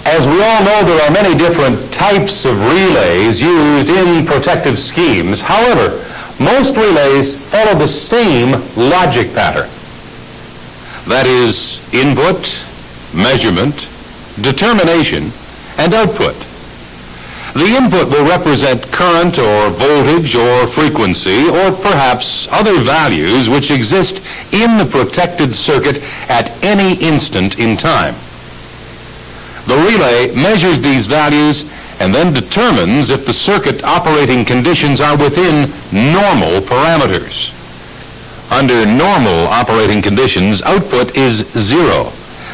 As we all know, there are many different types of relays used in protective schemes. However, most relays follow the same logic pattern. That is, input, measurement, determination, and output. The input will represent current or voltage or frequency or perhaps other values which exist in the protected circuit at any instant in time. The relay measures these values and then determines if the circuit operating conditions are within normal parameters. Under normal operating conditions, output is zero.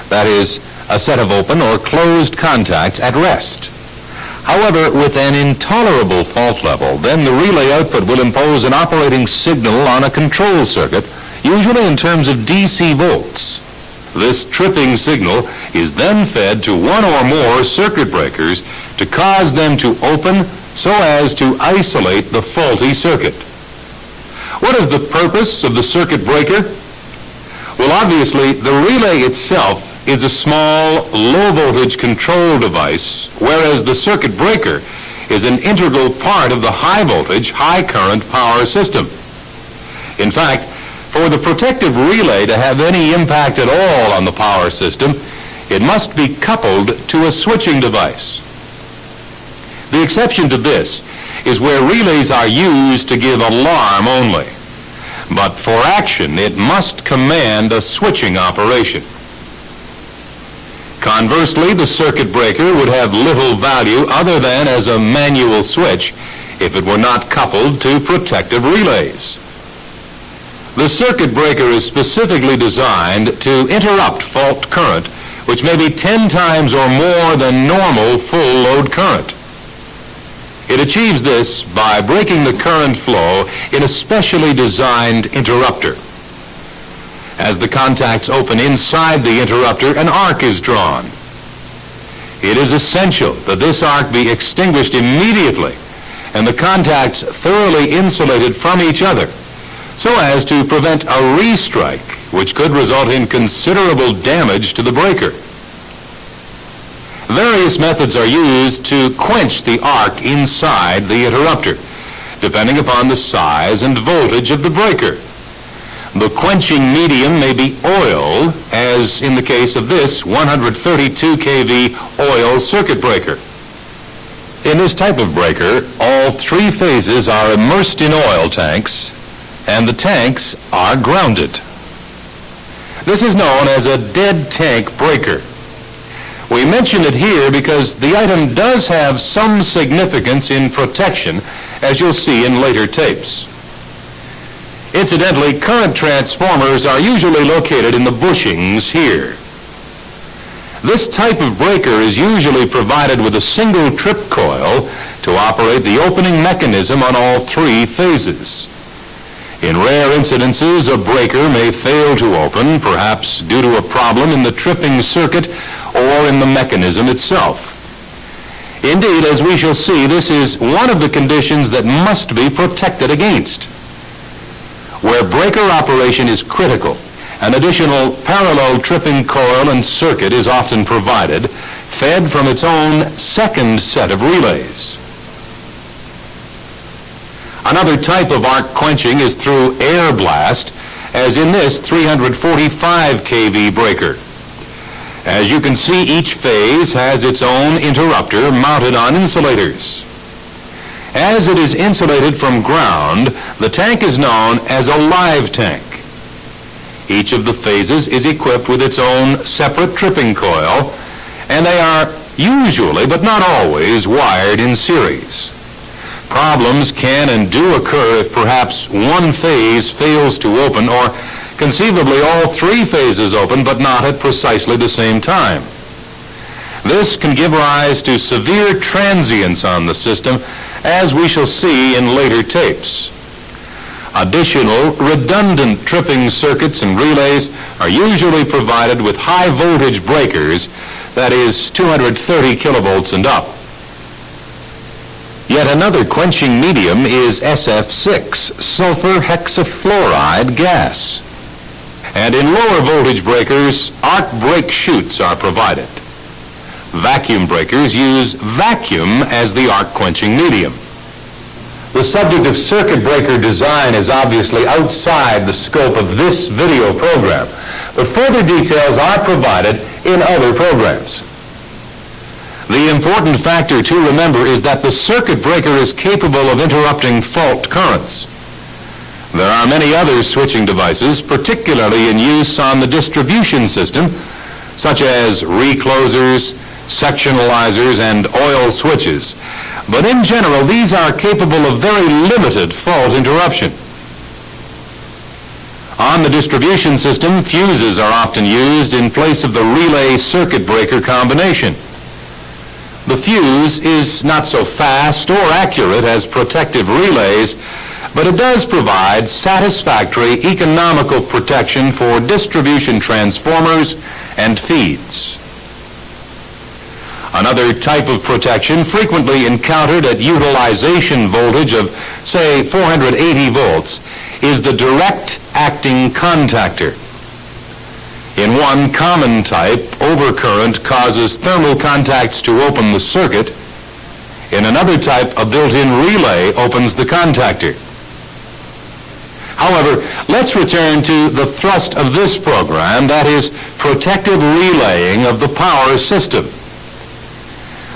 That is, a set of open or closed contacts at rest. However, with an intolerable fault level, then the relay output will impose an operating signal on a control circuit, usually in terms of DC volts. This tripping signal is then fed to one or more circuit breakers to cause them to open so as to isolate the faulty circuit. What is the purpose of the circuit breaker? Well, obviously, the relay itself is a small, low-voltage control device, whereas the circuit breaker is an integral part of the high-voltage, high-current power system. In fact, for the protective relay to have any impact at all on the power system, it must be coupled to a switching device. The exception to this is where relays are used to give alarm only. But for action, it must command a switching operation. Conversely, the circuit breaker would have little value other than as a manual switch if it were not coupled to protective relays. The circuit breaker is specifically designed to interrupt fault current, which may be 10 times or more than normal full load current. It achieves this by breaking the current flow in a specially designed interrupter. As the contacts open inside the interrupter, an arc is drawn. It is essential that this arc be extinguished immediately and the contacts thoroughly insulated from each other so as to prevent a restrike, which could result in considerable damage to the breaker. Various methods are used to quench the arc inside the interrupter, depending upon the size and voltage of the breaker. The quenching medium may be oil, as in the case of this 132 kV oil circuit breaker. In this type of breaker, all three phases are immersed in oil tanks, and the tanks are grounded. This is known as a dead tank breaker. We mention it here because the item does have some significance in protection, as you'll see in later tapes. Incidentally, current transformers are usually located in the bushings here. This type of breaker is usually provided with a single trip coil to operate the opening mechanism on all three phases. In rare incidences, a breaker may fail to open, perhaps due to a problem in the tripping circuit or in the mechanism itself. Indeed, as we shall see, this is one of the conditions that must be protected against. Where breaker operation is critical, an additional parallel tripping coil and circuit is often provided, fed from its own second set of relays. Another type of arc quenching is through air blast, as in this 345 kV breaker. As you can see, each phase has its own interrupter mounted on insulators. As it is insulated from ground, the tank is known as a live tank. Each of the phases is equipped with its own separate tripping coil, and they are usually, but not always, wired in series. Problems can and do occur if perhaps one phase fails to open, or conceivably all three phases open, but not at precisely the same time. This can give rise to severe transients on the system, as we shall see in later tapes. Additional redundant tripping circuits and relays are usually provided with high voltage breakers, that is 230 kilovolts and up. Yet another quenching medium is SF6, sulfur hexafluoride gas. And in lower voltage breakers, arc brake chutes are provided. Vacuum breakers use vacuum as the arc quenching medium. The subject of circuit breaker design is obviously outside the scope of this video program, but further details are provided in other programs. The important factor to remember is that the circuit breaker is capable of interrupting fault currents. There are many other switching devices, particularly in use on the distribution system, such as reclosers, sectionalizers, and oil switches. But in general, these are capable of very limited fault interruption. On the distribution system, fuses are often used in place of the relay circuit breaker combination. The fuse is not so fast or accurate as protective relays, but it does provide satisfactory economical protection for distribution transformers and feeds. Another type of protection frequently encountered at utilization voltage of, say, 480 volts is the direct acting contactor. In one common type, overcurrent causes thermal contacts to open the circuit. In another type, a built-in relay opens the contactor. However, let's return to the thrust of this program, that is, protective relaying of the power system.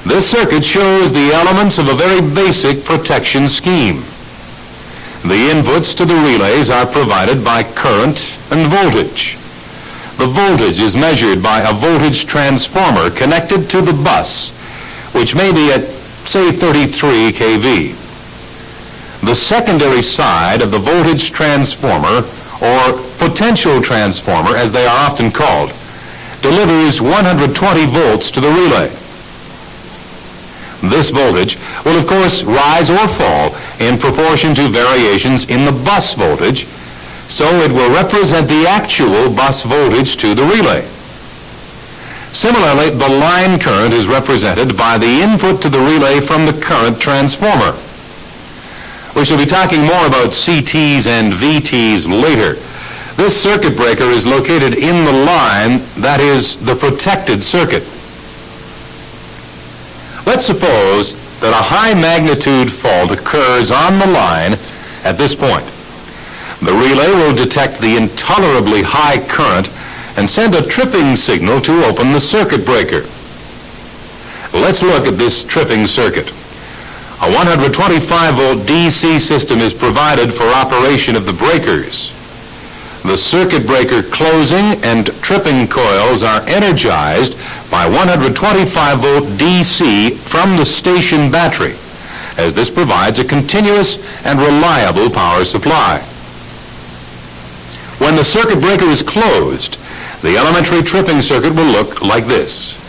This circuit shows the elements of a very basic protection scheme. The inputs to the relays are provided by current and voltage. The voltage is measured by a voltage transformer connected to the bus, which may be at, say, 33 kV. The secondary side of the voltage transformer, or potential transformer as they are often called, delivers 120 volts to the relay. This voltage will, of course, rise or fall in proportion to variations in the bus voltage, so it will represent the actual bus voltage to the relay. Similarly, the line current is represented by the input to the relay from the current transformer. We shall be talking more about CTs and VTs later. This circuit breaker is located in the line, that is, the protected circuit. Let's suppose that a high magnitude fault occurs on the line at this point. The relay will detect the intolerably high current and send a tripping signal to open the circuit breaker. Let's look at this tripping circuit. A 125-volt DC system is provided for operation of the breakers. The circuit breaker closing and tripping coils are energized by 125-volt DC from the station battery, as this provides a continuous and reliable power supply. When the circuit breaker is closed, the elementary tripping circuit will look like this.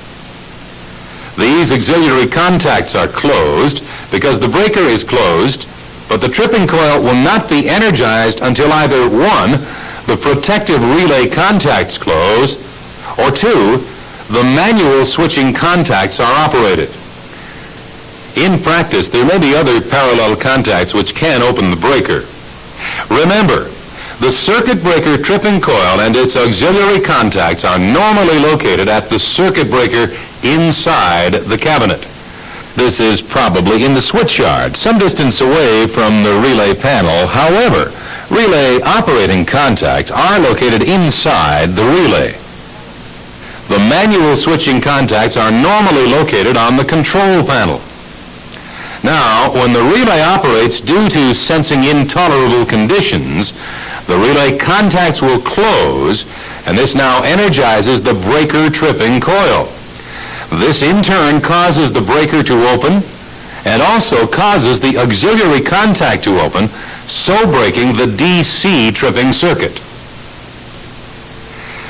These auxiliary contacts are closed because the breaker is closed, but the tripping coil will not be energized until either 1, the protective relay contacts close, or 2, the manual switching contacts are operated. In practice, there may be other parallel contacts which can open the breaker. Remember, the circuit breaker tripping coil and its auxiliary contacts are normally located at the circuit breaker inside the cabinet. This is probably in the switch yard, some distance away from the relay panel. However, relay operating contacts are located inside the relay. The manual switching contacts are normally located on the control panel. Now, when the relay operates due to sensing intolerable conditions, the relay contacts will close, and this now energizes the breaker tripping coil. This in turn causes the breaker to open and also causes the auxiliary contact to open, so breaking the DC tripping circuit.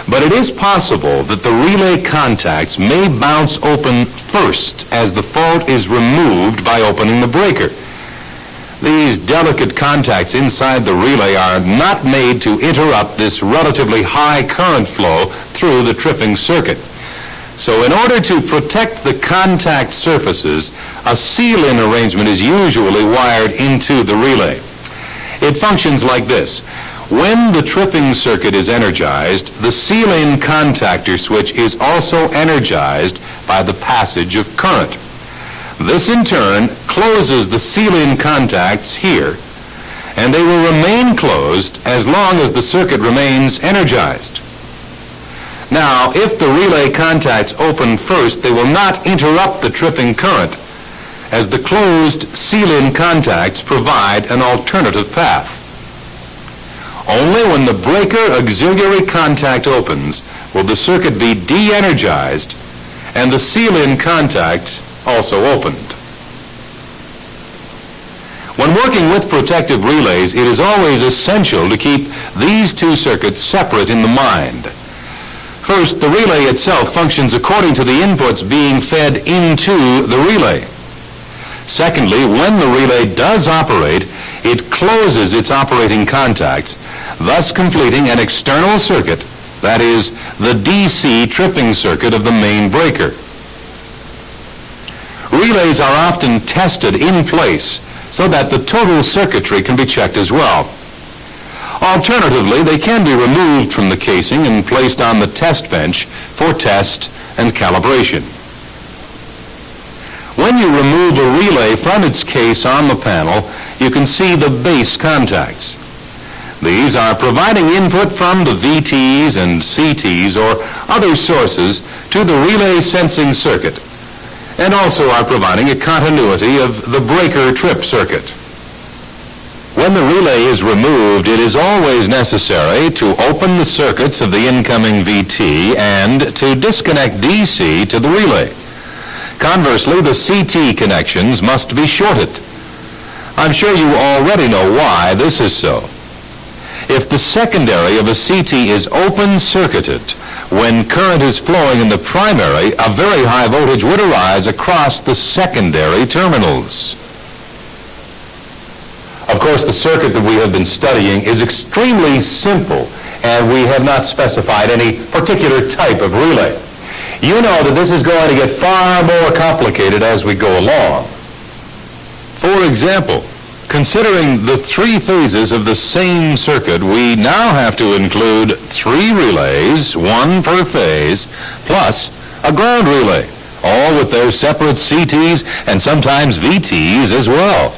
But it is possible that the relay contacts may bounce open first as the fault is removed by opening the breaker. These delicate contacts inside the relay are not made to interrupt this relatively high current flow through the tripping circuit. So in order to protect the contact surfaces, a seal-in arrangement is usually wired into the relay. It functions like this. When the tripping circuit is energized, the seal-in contactor switch is also energized by the passage of current. This in turn closes the seal-in contacts here, and they will remain closed as long as the circuit remains energized. Now, if the relay contacts open first, they will not interrupt the tripping current, as the closed seal-in contacts provide an alternative path. Only when the breaker auxiliary contact opens will the circuit be de-energized and the seal-in contact also opened. When working with protective relays, it is always essential to keep these two circuits separate in the mind. First, the relay itself functions according to the inputs being fed into the relay. Secondly, when the relay does operate, it closes its operating contacts, thus completing an external circuit, that is, the DC tripping circuit of the main breaker. Relays are often tested in place so that the total circuitry can be checked as well. Alternatively, they can be removed from the casing and placed on the test bench for test and calibration. When you remove a relay from its case on the panel, you can see the base contacts. These are providing input from the VTs and CTs or other sources to the relay sensing circuit, and also are providing a continuity of the breaker trip circuit. When the relay is removed, it is always necessary to open the circuits of the incoming VT and to disconnect DC to the relay. Conversely, the CT connections must be shorted. I'm sure you already know why this is so. If the secondary of a CT is open-circuited, when current is flowing in the primary, a very high voltage would arise across the secondary terminals. Of course, the circuit that we have been studying is extremely simple, and we have not specified any particular type of relay. You know that this is going to get far more complicated as we go along. For example, considering the three phases of the same circuit, we now have to include 3 relays, 1 per phase, plus a ground relay, all with their separate CTs and sometimes VTs as well.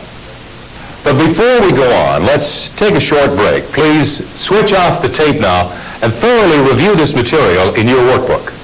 But before we go on, let's take a short break. Please switch off the tape now and thoroughly review this material in your workbook.